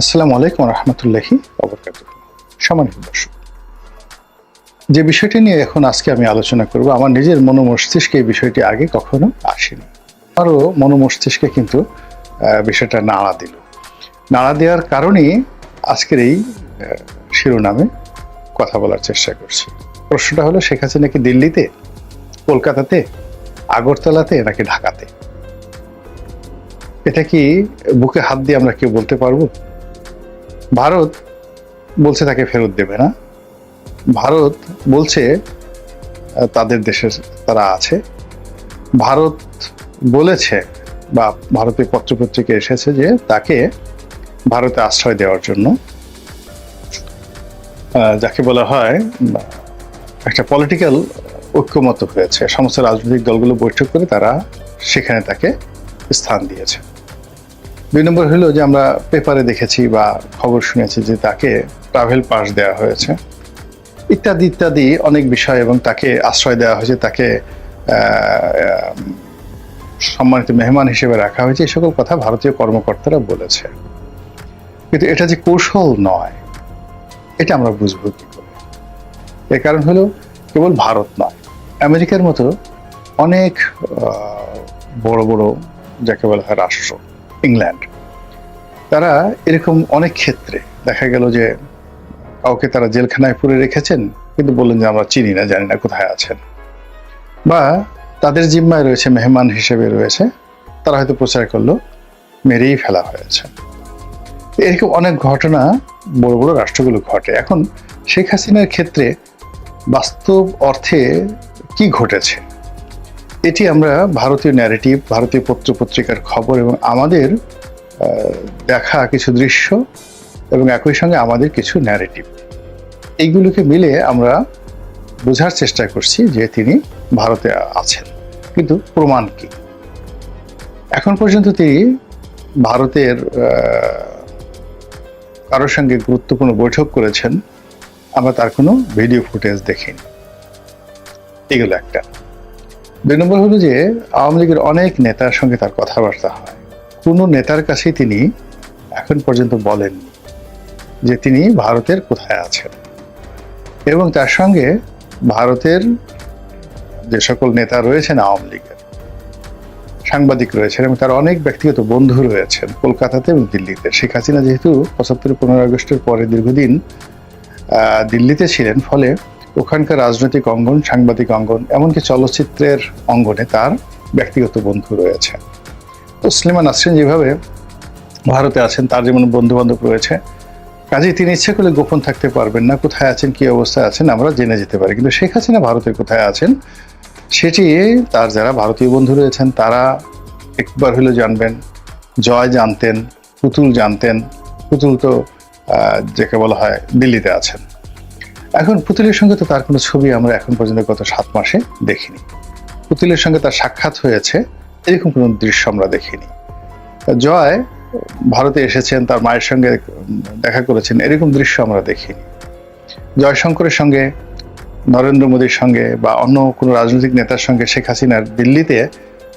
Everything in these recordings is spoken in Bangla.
আসসালামু আলাইকুম রহমতুল্লাহি ওয়াবারাকাতুহু। সম্মানিত দর্শক, যে বিষয়টি নিয়ে এখন আজকে আমি আলোচনা করব, আমার নিজের মস্তিষ্কে এই বিষয়টি আগে কখনো আসেনি। আরও মস্তিষ্কে কিন্তু বিষয়টা নাড়া দেওয়ার কারণেই আজকের এই শিরোনামে কথা বলার চেষ্টা করছি। প্রশ্নটা হলো, শেখ হাসিনা কি দিল্লিতে, কলকাতাতে, আগরতলাতে নাকি ঢাকাতে? এটা কি বুকে হাত দিয়ে আমরা কেউ বলতে পারবো? ভারত বলছে তাকে ফেরত দেবে না। ভারত বলছে তাদের দেশের তারা আছে। ভারত বলেছে বা ভারতীয় পত্রপত্রিকা এসেছে যে তাকে ভারতে আশ্রয় দেওয়ার জন্য, যাকে বলা হয় একটা পলিটিক্যাল ঐক্যমত হয়েছে। সমস্ত রাজনৈতিক দলগুলো বৈঠক করে তারা সেখানে তাকে স্থান দিয়েছে। 2 নম্বর হলো যে আমরা পেপারে দেখেছি বা খবর শুনেছি যে তাকে ট্রাভেল পাস দেওয়া হয়েছে, ইত্যাদি ইত্যাদি অনেক বিষয়, এবং তাকে আশ্রয় দেওয়া হয়েছে, তাকে সম্মানিত মেহমান হিসেবে রাখা হয়েছে। এই সকল কথা ভারতীয় কর্মকর্তারা বলেছে, কিন্তু এটা যে কৌশল নয়, এটা আমরা বুঝবো কি করে? এর কারণ হলো, কেবল ভারত নয়, আমেরিকার মতো অনেক বড় বড় যাকে বলা হয় রাষ্ট্র, ইংল্যান্ড, তারা এরকম অনেক ক্ষেত্রে দেখা গেল যে কাউকে তারা জেলখানায় পুরে রেখেছেন, কিন্তু বললেন যে আমরা চিনি না, জানি না কোথায় আছেন, বা তাদের জিম্মায় রয়েছে, মেহমান হিসেবে রয়েছে, তারা হয়তো প্রচার করলো মেরেই ফেলা হয়েছে। এরকম অনেক ঘটনা বড় বড় রাষ্ট্রগুলো ঘটে। এখন শেখ হাসিনার ক্ষেত্রে বাস্তব অর্থে কি ঘটেছে, এটি আমরা ভারতীয় ন্যারেটিভ, ভারতীয় পত্রপত্রিকার খবর এবং আমাদের দেখা কিছু দৃশ্য এবং একই সঙ্গে আমাদের কিছু ন্যারেটিভ, এইগুলোকে মিলে আমরা বোঝার চেষ্টা করছি যে তিনি ভারতে আছেন। কিন্তু প্রমাণ কি? এখন পর্যন্ত তিনি ভারতের কারোর সঙ্গে গুরুত্বপূর্ণ বৈঠক করেছেন, আমরা তার কোনো ভিডিও ফুটেজ দেখিনি। এগুলো একটা। 2 নম্বর হলো যে আওয়ামী লীগের অনেক নেতার সঙ্গে তার কথাবার্তা হয়, কোনো নেতার কাছেই তিনি এখন পর্যন্ত বলেননি যে তিনি ভারতের কোথায় আছেন। এবং তার সঙ্গে ভারতের যে সকল নেতা রয়েছেন আওয়ামী লীগের, সাংবাদিক রয়েছেন এবং তার অনেক ব্যক্তিগত বন্ধু রয়েছেন কলকাতাতে এবং দিল্লিতে। শেখ হাসিনা যেহেতু 75-15 আগস্টের পরে দীর্ঘদিন দিল্লিতে ছিলেন, ফলে ওখানকার রাজনৈতিক অঙ্গন, সাংবাদিক অঙ্গন, এমনকি চলচ্চিত্রের অঙ্গনে তার ব্যক্তিগত বন্ধু রয়েছে। তো সলিমান আসছেন যেভাবে ভারতে আছেন, তার যেমন বন্ধু বান্ধব রয়েছে, কাজেই তিনি ইচ্ছে করলে গোপন থাকতে পারবেন না। কোথায় আছেন, কি অবস্থায় আছেন আমরা জেনে যেতে পারি, কিন্তু শেখ হাসিনা ভারতের কোথায় আছেন সেটি তার যারা ভারতীয় বন্ধু রয়েছেন তারা একবার হলেও জানবেন। জয় জানতেন, পুতুল জানতেন। পুতুল তো যাকে বলা হয় দিল্লিতে আছেন। এখন পুতুলের সঙ্গে তো তার কোনো ছবি আমরা এখন পর্যন্ত গত 7 মাসে দেখিনি। পুতুলের সঙ্গে তার সাক্ষাৎ হয়েছে এরকম কোনো দৃশ্য আমরা দেখিনি। জয় ভারতে এসেছেন, তার মায়ের সঙ্গে দেখা করেছেন, এরকম দৃশ্য আমরা দেখিনি। জয়শঙ্করের সঙ্গে, নরেন্দ্র মোদীর সঙ্গে বা অন্য কোনো রাজনৈতিক নেতার সঙ্গে শেখ হাসিনার দিল্লিতে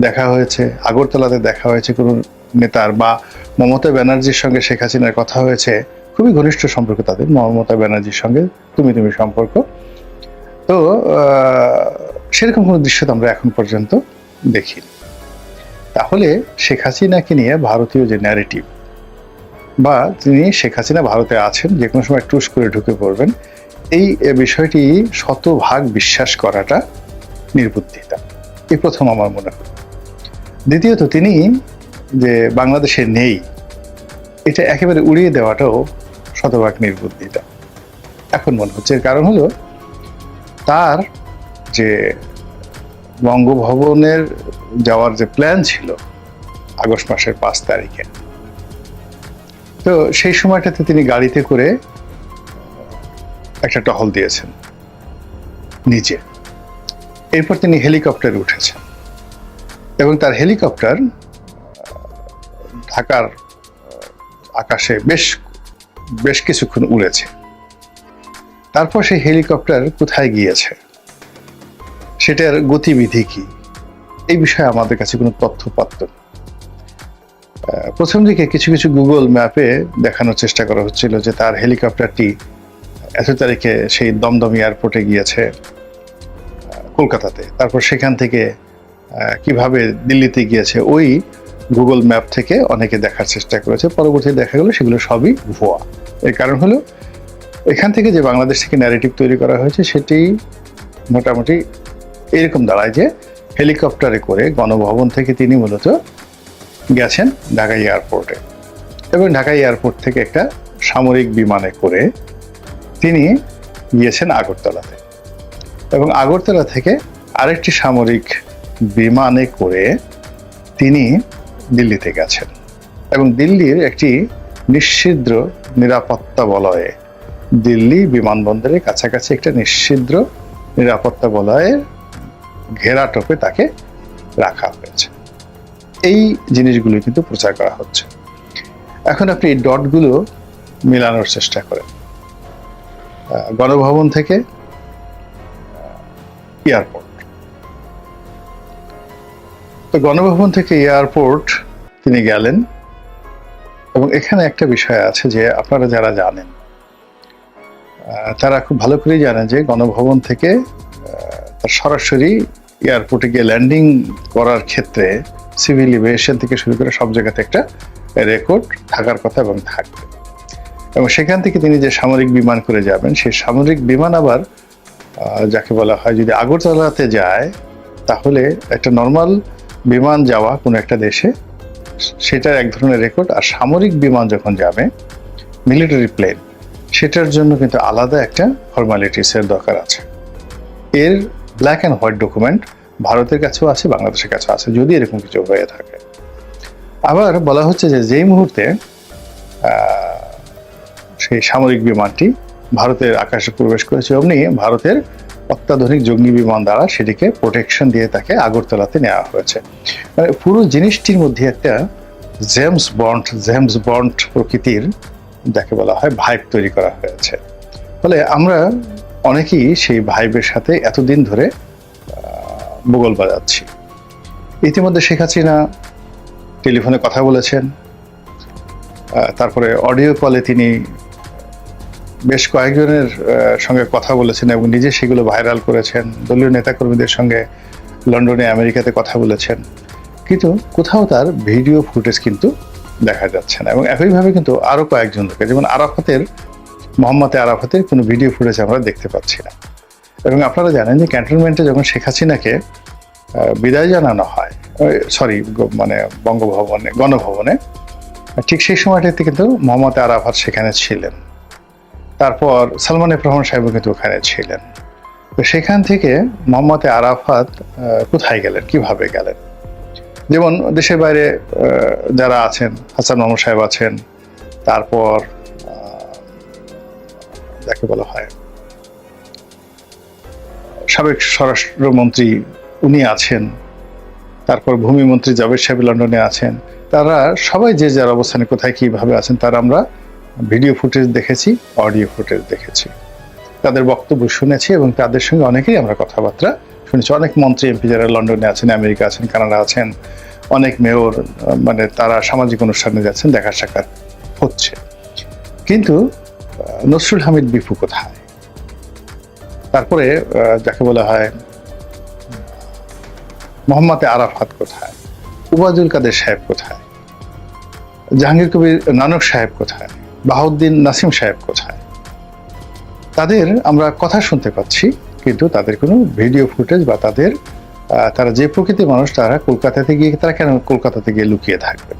দেখা হয়েছে, আগরতলাতে দেখা হয়েছে কোনো নেতার, বা মমতা ব্যানার্জির সঙ্গে শেখ হাসিনার কথা হয়েছে, খুবই ঘনিষ্ঠ সম্পর্ক তাদের, মমতা ব্যানার্জির সঙ্গে তুমি সম্পর্ক। তো সেরকম কোনো দৃশ্য তো আমরা এখন পর্যন্ত দেখিনি। তাহলে শেখ হাসিনাকে নিয়ে ভারতীয় যে ন্যারেটিভ, বা তিনি শেখ হাসিনা ভারতে আছেন, যে কোনো সময় টুস করে ঢুকে পড়বেন, এই বিষয়টি শতভাগ বিশ্বাস করাটা নির্বুদ্ধিতা। এই প্রথম আমার মনে হয়। দ্বিতীয়ত, তিনি যে বাংলাদেশে নেই, এটা একেবারে উড়িয়ে দেওয়াটাও শতভাগ নির্বুদ্ধিতা এখন মনে হচ্ছে। এর কারণ হলো, তার যে বঙ্গভবনের যাওয়ার যে প্ল্যান ছিল আগস্ট মাসের 5 তারিখে, তো সেই সময়টাতে তিনি গাড়িতে করে একটা টহল দিয়েছেন নিচে। এরপর তিনি হেলিকপ্টারে উঠেছেন এবং তার হেলিকপ্টার ঢাকার আকাশে বেশ কিছুক্ষণ উড়েছে। তারপর সেই হেলিকপ্টার কোথায় গিয়েছে, সেটার গতিবিধি কি, এই বিষয়ে আমাদের কাছে কোনো তথ্য পাত্র। প্রথম দিকে কিছু কিছু গুগল ম্যাপে দেখানোর চেষ্টা করা হচ্ছিল যে তার হেলিকপ্টারটি এত তারিখে সেই দমদম এয়ারপোর্টে গিয়েছে কলকাতাতে, তারপর সেখান থেকে কিভাবে দিল্লিতে গিয়েছে ওই গুগল ম্যাপ থেকে অনেকে দেখার চেষ্টা করেছে। পরবর্তী দেখা গেলো সেগুলো সবই ভুয়া। এর কারণ হলো এখান থেকে যে বাংলাদেশ থেকে ন্যারেটিভ তৈরি করা হয়েছে সেটি মোটামুটি এরকম দাঁড়ায় যে হেলিকপ্টারে করে গণভবন থেকে তিনি মূলত গেছেন ঢাকা এয়ারপোর্টে, এবং ঢাকা এয়ারপোর্ট থেকে একটা সামরিক বিমানে করে তিনি গিয়েছেন আগরতলাতে, এবং আগরতলা থেকে আরেকটি সামরিক বিমানে করে তিনি দিল্লিতে গেছেন, এবং দিল্লির একটি নিষিদ্ধ নিরাপত্তা বলয়ে, দিল্লি বিমানবন্দরের কাছাকাছি একটা নিষিদ্ধ নিরাপত্তা বলয়ের ঘেরাটোপে তাকে রাখা হয়েছে। এই জিনিসগুলো কিন্তু প্রচার করা হচ্ছে। এখন আপনি এই ডটগুলো মেলানোর চেষ্টা করেন। গণভবন থেকে এয়ারপোর্ট, তো গণভবন থেকে এয়ারপোর্ট তিনি গেলেন, এবং এখানে একটা বিষয় আছে যে আপনারা যারা জানেন তারা খুব ভালো করেই জানেন যে গণভবন থেকে তার সরাসরি এয়ারপোর্টে গিয়ে ল্যান্ডিং করার ক্ষেত্রে সিভিল এভিয়েশন থেকে শুরু করে সব জায়গাতে একটা রেকর্ড থাকার কথা এবং থাকবে, এবং সেখান থেকে তিনি যে সামরিক বিমান করে যাবেন সেই সামরিক বিমান আবার যাকে বলা হয় যদি আগরতলাতে যায় তাহলে একটা নর্মাল বিমান যাওয়া কোনো একটা দেশে সেটার এক ধরনের রেকর্ড, আর সামরিক বিমান যখন যাবে মিলিটারি প্লেন সেটার জন্য কিন্তু আলাদা একটা ফর্মালিটিসের দরকার আছে। এর ব্ল্যাক অ্যান্ড হোয়াইট ডকুমেন্ট ভারতের কাছেও আছে, বাংলাদেশের কাছেও আছে যদি এরকম কিছু হয়ে থাকে। আবার বলা হচ্ছে যে যেই মুহূর্তে সেই সামরিক বিমানটি ভারতের আকাশে প্রবেশ করেছে অমনি ভারতের অত্যাধুনিক জঙ্গি বিমান দ্বারা সেটিকে প্রোটেকশন দিয়ে তাকে আগরতলাতে নেওয়া হয়েছে। মানে পুরো জিনিসটির মধ্যে একটা জেমস বন্ড প্রকৃতির যাকে বলা হয় ভাইব তৈরি করা হয়েছে। ফলে আমরা অনেকেই সেই ভাইবের সাথে এতদিন ধরে বগল বাজাচ্ছি। ইতিমধ্যে শেখ হাসিনা টেলিফোনে কথা বলেছেন, তারপরে অডিও কলে তিনি বেশ কয়েকজনের সঙ্গে কথা বলেছেন এবং নিজে সেগুলো ভাইরাল করেছেন, দলীয় নেতাকর্মীদের সঙ্গে লন্ডনে আমেরিকাতে কথা বলেছেন, কিন্তু কোথাও তার ভিডিও ফুটেজ কিন্তু দেখা যাচ্ছে না। এবং একইভাবে কিন্তু আরও কয়েকজন লোকে যেমন মোহাম্মদ আরাফাতের কোনো ভিডিও ফুটেজ আমরা দেখতে পাচ্ছি না। এবং আপনারা জানেন যে ক্যান্টনমেন্টে যখন শেখ হাসিনাকে বিদায় জানানো হয়, মানে গণভবনে, ঠিক সেই সময়টাতে কিন্তু মোহাম্মদ আরাফাত সেখানে ছিলেন, তারপর সালমান এফ রহমান সাহেবও কিন্তু ওখানে ছিলেন। তো সেখান থেকে মোহাম্মদ আরাফাত কোথায় গেলেন, কিভাবে গেলেন? যেমন দেশের বাইরে যারা আছেন, হাসান মাহমুদ সাহেব আছেন, তারপর যাকে বলা হয় সাবেক স্বরাষ্ট্রমন্ত্রী উনি আছেন, তারপর ভূমিমন্ত্রী জাভেদ সাহেব লন্ডনে আছেন, তারা সবাই যে যার অবস্থানে কোথায় কিভাবে আছেন তার আমরা ভিডিও ফুটেজ দেখেছি, অডিও ফুটেজ দেখেছি, তাদের বক্তব্য শুনেছি, এবং তাদের সঙ্গে অনেকেই আমরা কথাবার্তা শুনেছি। অনেক মন্ত্রী এমপি যারা লন্ডনে আছেন, আমেরিকা আছেন, কানাডা আছেন, অনেক মেয়র, মানে তারা সামাজিক অনুষ্ঠানে যাচ্ছেন, দেখা সাক্ষাৎ হচ্ছে। কিন্তু নসরুল হামিদ বিপু কোথায়? তারপরে যাকে বলা হয় মোহাম্মদ আরাফাত কোথায়? উবায়দুল কাদের সাহেব কোথায়? জাহাঙ্গীর কবির নানক সাহেব কোথায়? বাহাউদ্দিন নাসিম সাহেব কোথায়? তাদের আমরা কথা শুনতে পাচ্ছি, কিন্তু তাদের কোনো ভিডিও ফুটেজ বা তারা যে প্রকৃতির মানুষ, তারা কলকাতাতে গিয়ে তারা কেন কলকাতাতে গিয়ে লুকিয়ে থাকবে?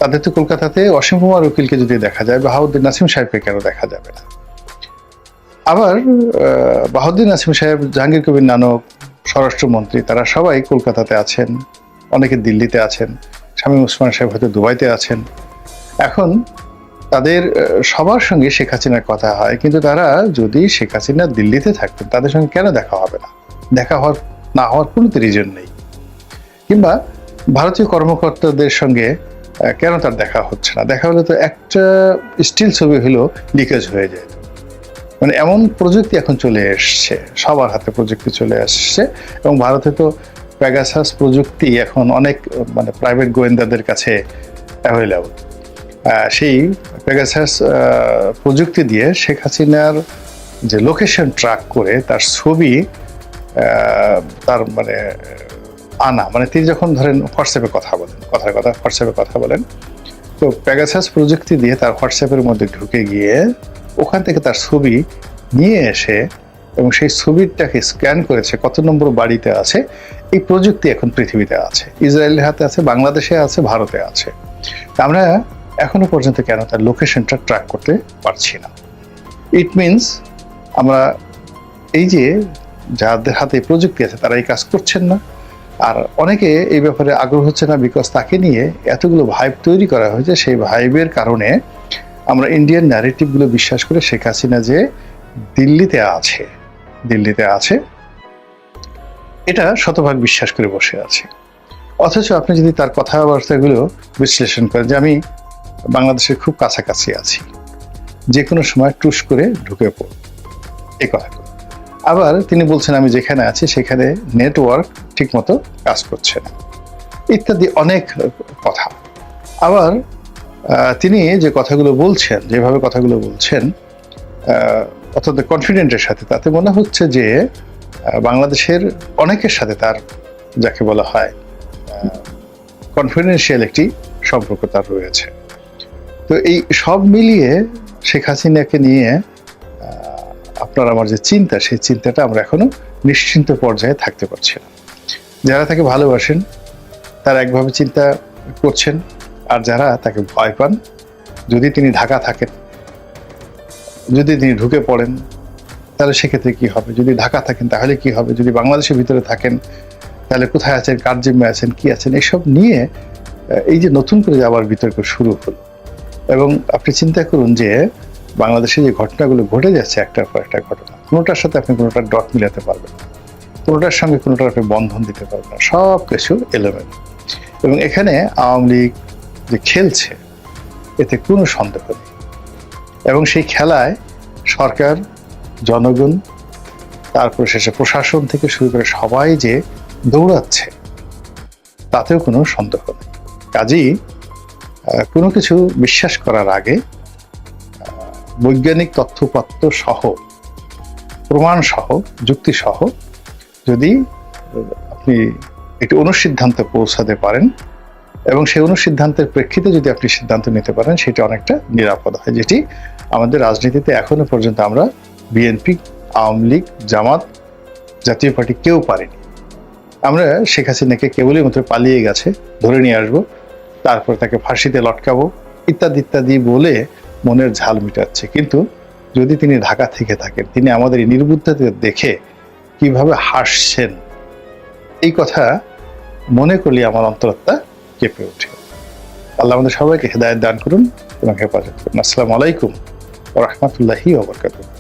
তাদের তো কলকাতাতে অসীম কুমার উকিলকে যদি দেখা যায়, বাহাউদ্দিন নাসিম সাহেবকে কেন দেখা যাবে না? আবার বাহাউদ্দিন নাসিম সাহেব, জাহাঙ্গীর কবির নানক, স্বরাষ্ট্রমন্ত্রী, তারা সবাই কলকাতাতে আছেন, অনেকে দিল্লিতে আছেন, শামীম ওসমান সাহেব হয়তো দুবাইতে আছেন। এখন তাদের সবার সঙ্গে শেখ হাসিনার কথা হয়, কিন্তু তারা যদি শেখ হাসিনা দিল্লিতে থাকতেন তাদের সঙ্গে কেন দেখা হবে না? দেখা না হওয়ার কোনো রিজন নেই। কিংবা ভারতীয় কর্মকর্তাদের সঙ্গে কেন তার দেখা হচ্ছে না? দেখা হলে তো একটা স্টিল ছবি হলেও লিকেজ হয়ে যায়। মানে এমন প্রযুক্তি এখন চলে এসছে, সবার হাতে প্রযুক্তি চলে আসছে, এবং ভারতে তো প্যাগাসাস প্রযুক্তি এখন অনেক মানে প্রাইভেট গোয়েন্দাদের কাছে অ্যাভেলেবল। সেই প্যাগাসাস প্রযুক্তি দিয়ে শেখ হাসিনার যে লোকেশন ট্র্যাক করে তার ছবি তার মানে আনা, মানে তিনি যখন ধরেন হোয়াটসঅ্যাপে কথা বলেন, হোয়াটসঅ্যাপে কথা বলেন, তো প্যাগাসাস প্রযুক্তি দিয়ে তার হোয়াটসঅ্যাপের মধ্যে ঢুকে গিয়ে ওখান থেকে তার ছবি নিয়ে এসে এবং সেই ছবিটাকে স্ক্যান করেছে কত নম্বর বাড়িতে আছে। এই প্রযুক্তি এখন পৃথিবীতে আছে, ইসরায়েলের হাতে আছে, বাংলাদেশে আছে, ভারতে আছে। আমরা এখনো পর্যন্ত কেন তার লোকেশনটা ট্র্যাক করতে পারছি না? ইট মিনস আমরা এই যে যাদের হাতে প্রযুক্তি আছে তারা এই কাজ করছেন না, আর অনেকে এই ব্যাপারে আগ্রহ হচ্ছে না, বিকজ তাকে নিয়ে এতগুলো ভাইব তৈরি করা হয়েছে। সেই ভাইবের কারণে আমরা ইন্ডিয়ান ন্যারেটিভগুলো বিশ্বাস করে শেখ হাসিনা যে দিল্লিতে আছে এটা শতভাগ বিশ্বাস করে বসে আছে। অথচ আপনি যদি তার কথাবার্তাগুলো বিশ্লেষণ করেন যে আমি বাংলাদেশের খুব কাছাকাছি আছি, যে কোনো সময় টুস করে ঢুকে পড়ব, এই কথাগুলো। আবার তিনি বলছেন আমি যেখানে আছি সেখানে নেটওয়ার্ক ঠিকমতো কাজ করছে না, ইত্যাদি অনেক কথা। আবার তিনি যে কথাগুলো বলছেন, যেভাবে কথাগুলো বলছেন অত্যন্ত কনফিডেন্টের সাথে, তাতে মনে হচ্ছে যে বাংলাদেশের অনেকের সাথে তার যাকে বলা হয় কনফিডেন্সিয়াল একটি সম্পর্ক তার রয়েছে। তো এই সব মিলিয়ে শেখ হাসিনাকে নিয়ে আপনার আমার যে চিন্তা, সেই চিন্তাটা আমরা এখনো নিশ্চিন্ত পর্যায়ে থাকতে পারছি না। যারা তাকে ভালোবাসেন তারা একভাবে চিন্তা করছেন, আর যারা তাকে ভয় পান, যদি তিনি ঢাকা থাকেন, যদি তিনি ঢুকে পড়েন তাহলে সেক্ষেত্রে কি হবে, যদি ঢাকা থাকেন তাহলে কি হবে, যদি বাংলাদেশের ভিতরে থাকেন তাহলে কোথায় আছেন, কার জিম্মে আছেন, কি আছেন, এসব নিয়ে এই যে নতুন করে আবার বিতর্ক শুরু হলো। এবং আপনি চিন্তা করুন যে বাংলাদেশে যে ঘটনাগুলো ঘটে যাচ্ছে একটার পর একটা ঘটনা, কোনোটার সাথে আপনি কোনোটার ডট মিলাতে পারবেন না, কোনোটার সঙ্গে কোনোটার আপনি বন্ধন দিতে পারবেন না, সব কিছু এলোমেলো। এবং এখানে আওয়ামী লীগ যে খেলছে এতে কোনো সন্দেহ নেই, এবং সেই খেলায় সরকার, জনগণ, তারপর শেষে প্রশাসন থেকে শুরু করে সবাই যে দৌড়াচ্ছে তাতেও কোনো সন্দেহ নেই। কাজেই কোনো কিছু বিশ্বাস করার আগে বৈজ্ঞানিক তথ্যপত্র সহ, প্রমাণ সহ, যুক্তি সহ যদি আপনি একটি অনুসিদ্ধান্তে পৌঁছাতে পারেন এবং সেই অনুসিদ্ধান্তের প্রেক্ষিতে যদি আপনি সিদ্ধান্ত নিতে পারেন, সেটা অনেকটা নিরাপদ হয়, যেটি আমাদের রাজনীতিতে এখনো পর্যন্ত আমরা বিএনপি, আওয়ামী লীগ, জামাত, জাতীয় পার্টি কেউ পারেনি। আমরা শেখ হাসিনাকে কেবলই মাত্র পালিয়ে গেছে ধরে নিয়ে আসবো, তারপর তাকে ফাঁসিতে লটকাবো, ইত্যাদি ইত্যাদি বলে মনের ঝাল মিটাচ্ছে। কিন্তু যদি তিনি ঢাকা থেকে থাকেন, তিনি আমাদের এই নির্বুদ্ধতা দেখে কিভাবে হাসছেন, এই কথা মনে করলে আমার অন্তরাত্মা কেঁপে ওঠে। আল্লাহ আমাদের সবাইকে হেদায়েত দান করুন এবং হেফাজত করুন। আসসালামু আলাইকুম ওয়া রাহমাতুল্লাহি ওয়া বারাকাতুহু।